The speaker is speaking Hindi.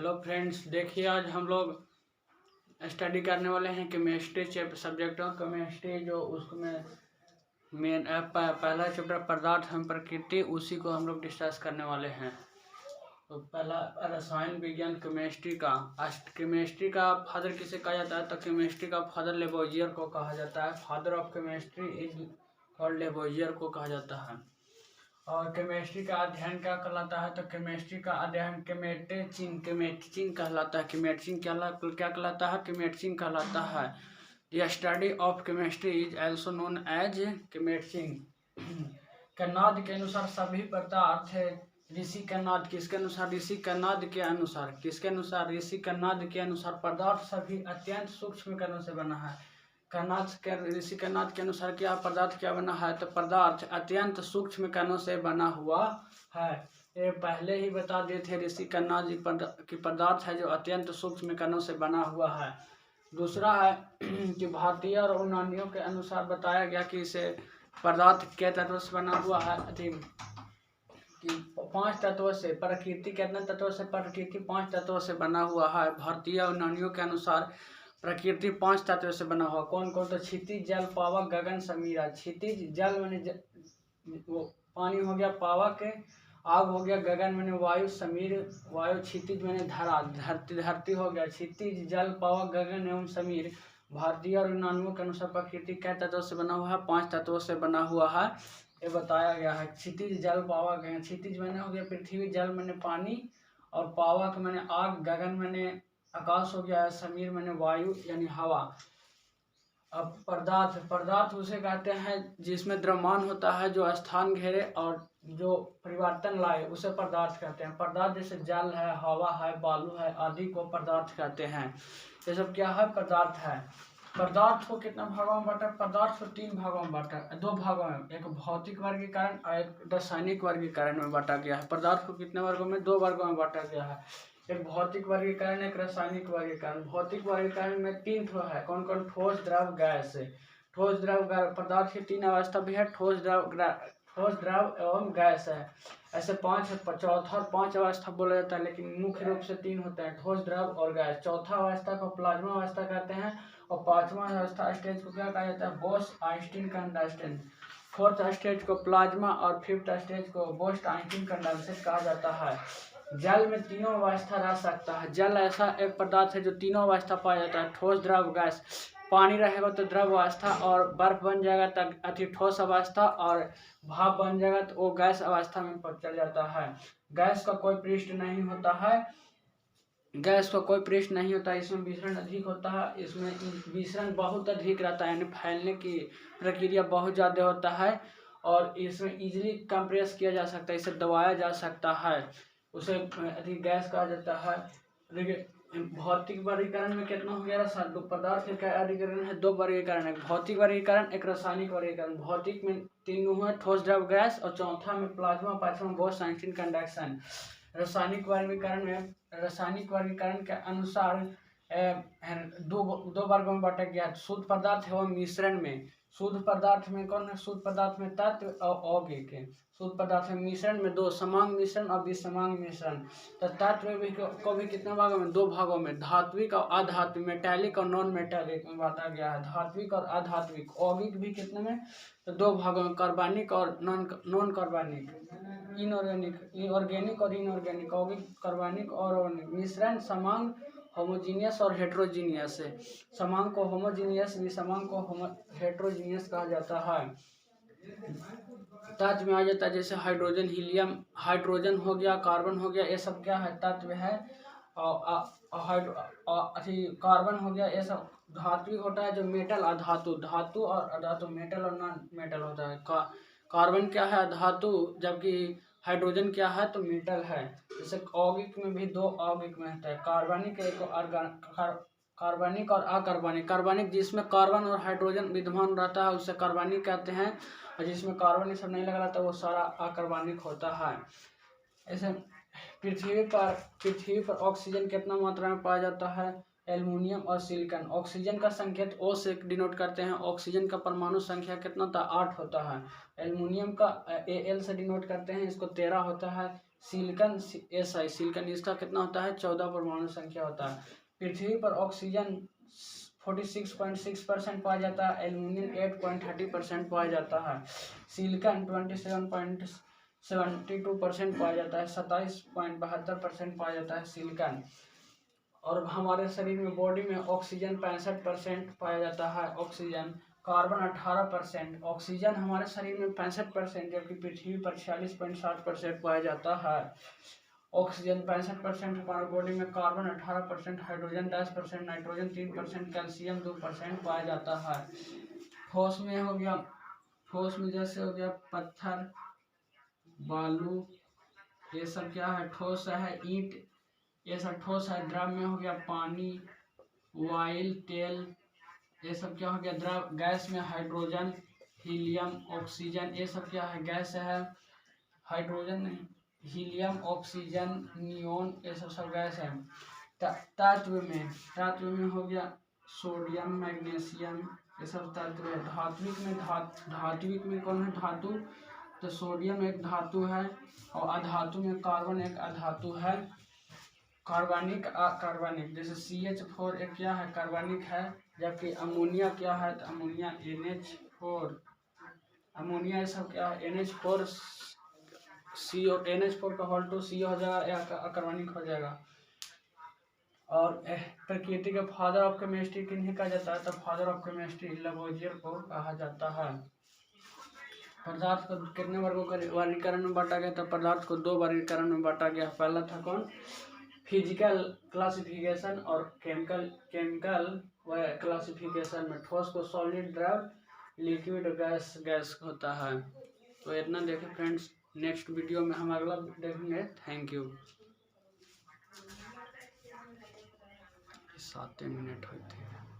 हेलो फ्रेंड्स, देखिए आज हम लोग स्टडी करने वाले हैं केमिस्ट्री सब्जेक्ट ऑफ केमिस्ट्री। जो उसमें पहला चैप्टर पदार्थ एवं प्रकृति, उसी को हम लोग डिस्कस करने वाले हैं। तो पहला रसायन विज्ञान केमिस्ट्री का फादर किसे कहा जाता है? तो केमिस्ट्री का फादर लेबोइयर को कहा जाता है। Father of chemistry is called Lavoisier को कहा जाता है। और केमिस्ट्री का अध्ययन क्या कहलाता है? तो केमिस्ट्री का अध्ययन केमेटिचिंग कहलाता है। केमेटिचिंग क्या कहलाता है? केमेटिचिंग कहलाता है। The study of chemistry is also known as केमेटिचिंग। कनाद के अनुसार सभी पदार्थ ऋषि कनाद किसके अनुसार? ऋषि कनाद के अनुसार। किसके अनुसार? ऋषि कनाद के अनुसार पदार्थ सभी अत्यंत सूक्ष्म कणों से बना है। ऋषि कनाद के अनुसार क्या पदार्थ क्या बना है? तो पदार्थ अत्यंत सूक्ष्म कणों से बना हुआ है। ये पहले ही बता दिए थे ऋषि कनाद की पदार्थ है जो अत्यंत सूक्ष्म कणों से बना हुआ है। दूसरा है कि भारतीय और यूनानियों के अनुसार बताया गया कि इसे पदार्थ के तत्वों से बना हुआ है। कि 5 तत्वों से। प्रकृति कितने तत्वों से? प्रकृति 5 तत्वों से बना हुआ है। भारतीय और यूनानियों के अनुसार प्रकृति 5 तत्वों से बना हुआ। कौन कौन? तो क्षितिज, जल, पावक, गगन, समीरा। क्षितिज जल मैंने वो पानी हो गया, पावक आग हो गया, गगन मैंने वायु, समीर वायु, क्षितिज मैंने धरा धरती हो गया। क्षितिज, जल, पावक, गगन एवं समीर भारतीय और यूनानियों के अनुसार प्रकृति कै तत्वों से बना हुआ है? 5 तत्वों से बना हुआ है, ये बताया गया है। क्षितिज, जल, पावक है। क्षितिज मैंने हो गया पृथ्वी, जल मैंने पानी और पावक मैंने आग, गगन मैंने आकाश हो गया, समीर मैंने वायु यानी हवा। अब पदार्थ उसे कहते हैं जिसमें द्रव्यमान होता है, जो स्थान घेरे और जो परिवर्तन लाए, उसे पदार्थ कहते हैं। पदार्थ जैसे जल है, हवा है, बालू है आदि को पदार्थ कहते हैं। ये सब क्या है? पदार्थ है। पदार्थ को कितना भागों में बांटा? पदार्थ को 3 भागों में बांटा, 2 भागों में, एक भौतिक वर्गीकरण और एक रासायनिक वर्गीकरण में बांटा गया है। पदार्थ को कितने वर्गों में? 2 वर्गों में बांटा गया है। एक भौतिक वर्गीकरण, एक रासायनिक वर्गीकरण। भौतिक वर्गीकरण में 3 ठो है। कौन कौन? ठोस, द्रव, गैस। ठोस, द्रव, पदार्थ की 3 अवस्था भी है। ठोस, द्रव एवं गैस है। ऐसे 5 चौथा और 5 अवस्था बोला जाता है, लेकिन मुख्य रूप से 3 होता है, ठोस, द्रव और गैस। चौथा अवस्था को प्लाज्मा अवस्था कहते हैं और 5वां अवस्था स्टेज को क्या कहा जाता है? Bose-Einstein condensation. 4th स्टेज को प्लाज्मा और 5th स्टेज को बोस-आइंस्टीन कंडेंसेशन कहा जाता है। जल में 3 अवस्था रह सकता है। जल ऐसा एक पदार्थ है जो 3 अवस्था पाया जाता है, ठोस, द्रव, गैस। पानी रहेगा तो द्रव अवस्था, और बर्फ बन जाएगा तब ठोस अवस्था, और भाप बन जाएगा तो वो गैस अवस्था में चल जाता है। गैस का कोई पृष्ठ नहीं होता है। इसमें विसरण अधिक होता है। इसमें विसरण बहुत अधिक रहता है, यानी फैलने की प्रक्रिया बहुत ज़्यादा होता है, और इसमें इजीली कंप्रेस किया जा सकता है, इसे दबाया जा सकता है, उसे अधिक गैस कहा जाता है। देखिए भौतिक वर्गीकरण में कितना हो गया? पदार्थ का वर्गीकरण है 2 वर्गीकरण है, भौतिक वर्गीकरण, एक रासायनिक वर्गीकरण। भौतिक में 3 है, ठोस, द्रव, गैस, और चौथा में प्लाज्मा, 5वां बोस-आइंस्टीन कंडेंसेशन। रासायनिक वर्गीकरण के अनुसार 2 वर्गों में बांटा गया। शुद्ध पदार्थ एवं मिश्रण में। शुद्ध पदार्थ में कौन है? शुद्ध पदार्थ में तत्व और यौगिक है। शुद्ध पदार्थ में मिश्रण में 2, समांग मिश्रण और विसमांग मिश्रण। तो तत्व को भी कितने भागों में? 2 भागों में, धात्विक और अधात्विक, मेटालिक और नॉन मेटालिक में बांटा गया है। धात्विक और अधात्विक। यौगिक भी कितने में? तो 2 भागों में, कार्बनिक और नॉन कार्बनिक, ऑर्गेनिक और इनऑर्गेनिक। यौगिक कार्बनिक और मिश्रण समांग, होमोजीनियस और हेट्रोजीनियस है। समांग को होमोजीनियस, विषमांग को हेट्रोजीनियस कहा जाता है। तत्व में आ जाता है जैसे हाइड्रोजन, हीलियम, हाइड्रोजन हो गया, कार्बन हो गया, ये सब क्या है? तत्व है। कार्बन हो गया, ये सब धात्विक होता है। जो मेटल, धातु और अधातु, मेटल और नॉन मेटल होता है। कार्बन क्या है? धातु, जबकि हाइड्रोजन क्या है? तो मेटल है। जैसे यौगिक में भी 2 यौगिक में होता है, कार्बनिक और अकार्बनिक। कार्बनिक जिसमें कार्बन और हाइड्रोजन विद्यमान रहता है उसे कार्बनिक कहते हैं, और जिसमें कार्बन ये सब नहीं लगा रहता वो सारा अकार्बनिक होता है। ऐसे पृथ्वी पर ऑक्सीजन कितना मात्रा में पाया जाता है? एल्युमिनियम और सिलिकॉन। ऑक्सीजन का संकेत O से डिनोट करते हैं। ऑक्सीजन का परमाणु संख्या कितना होता है? 8 होता है। एल्युमिनियम का Al से डिनोट करते हैं, इसको 13 होता है। सिलिकॉन Si, सिलिकॉन इसका कितना होता है 14 परमाणु संख्या होता है। पृथ्वी पर ऑक्सीजन 46.6% पाया जाता है, एल्यूमिनियम 8.30% पाया जाता है, सिलिकॉन 27.72% पाया जाता है, 27.72% पाया जाता है सिलिकॉन। और हमारे शरीर में बॉडी में ऑक्सीजन 65% पाया जाता है, ऑक्सीजन, कार्बन 18%, ऑक्सीजन हमारे शरीर में 65%, जबकि पृथ्वी पर 46.7% पाया जाता है। ऑक्सीजन 65% हमारे बॉडी में, कार्बन 18%, हाइड्रोजन 10%, नाइट्रोजन 3%, कैल्शियम 2% पाया जाता है। ठोस में हो गया, ठोस में जैसे हो गया पत्थर, बालू, ये सब क्या है ठोस है, ईंट, ये सब ठोस है। द्रव में हो गया पानी, ऑयल, तेल, ये सब क्या हो गया द्रव। गैस में हाइड्रोजन, हीलियम, ऑक्सीजन, ये सब क्या है गैस है। हाइड्रोजन नहीं, हीलियम, ऑक्सीजन, नियोन, ये सब गैस है। तत्व में हो गया सोडियम, मैग्नीशियम, ये सब तत्व है। धात्विक में कौन है धातु, तो सोडियम एक धातु है, और अधातु में कार्बन एक अधातु है। कार्बनिक, अकार्बनिक, जैसे CH4 एक क्या है कार्बनिक है, जबकि अमोनिया क्या है तो अमोनिया NH4, अमोनिया ये सब क्या है NH4 CO, NH4 का होल टू CO हो जाएगा या अकार्बनिक हो जाएगा। और प्रकृति के फादर ऑफ केमिस्ट्री किन्हें कहा जाता है, तो फादर ऑफ केमिस्ट्री लवोजियर को कहा जाता है। पदार्थ को कितने वर्गीकरण में बांटा गया, तो पदार्थ को 2 वर्गीकरण में बांटा गया। पहला था कौन, फिजिकल क्लासिफिकेशन, और केमिकल क्लासिफिकेशन में ठोस को सॉलिड, द्रव, लिक्विड, गैस होता है। तो इतना देखें फ्रेंड्स, नेक्स्ट वीडियो में हम अगला देखेंगे। Thank you. 7 मिनट होते हैं।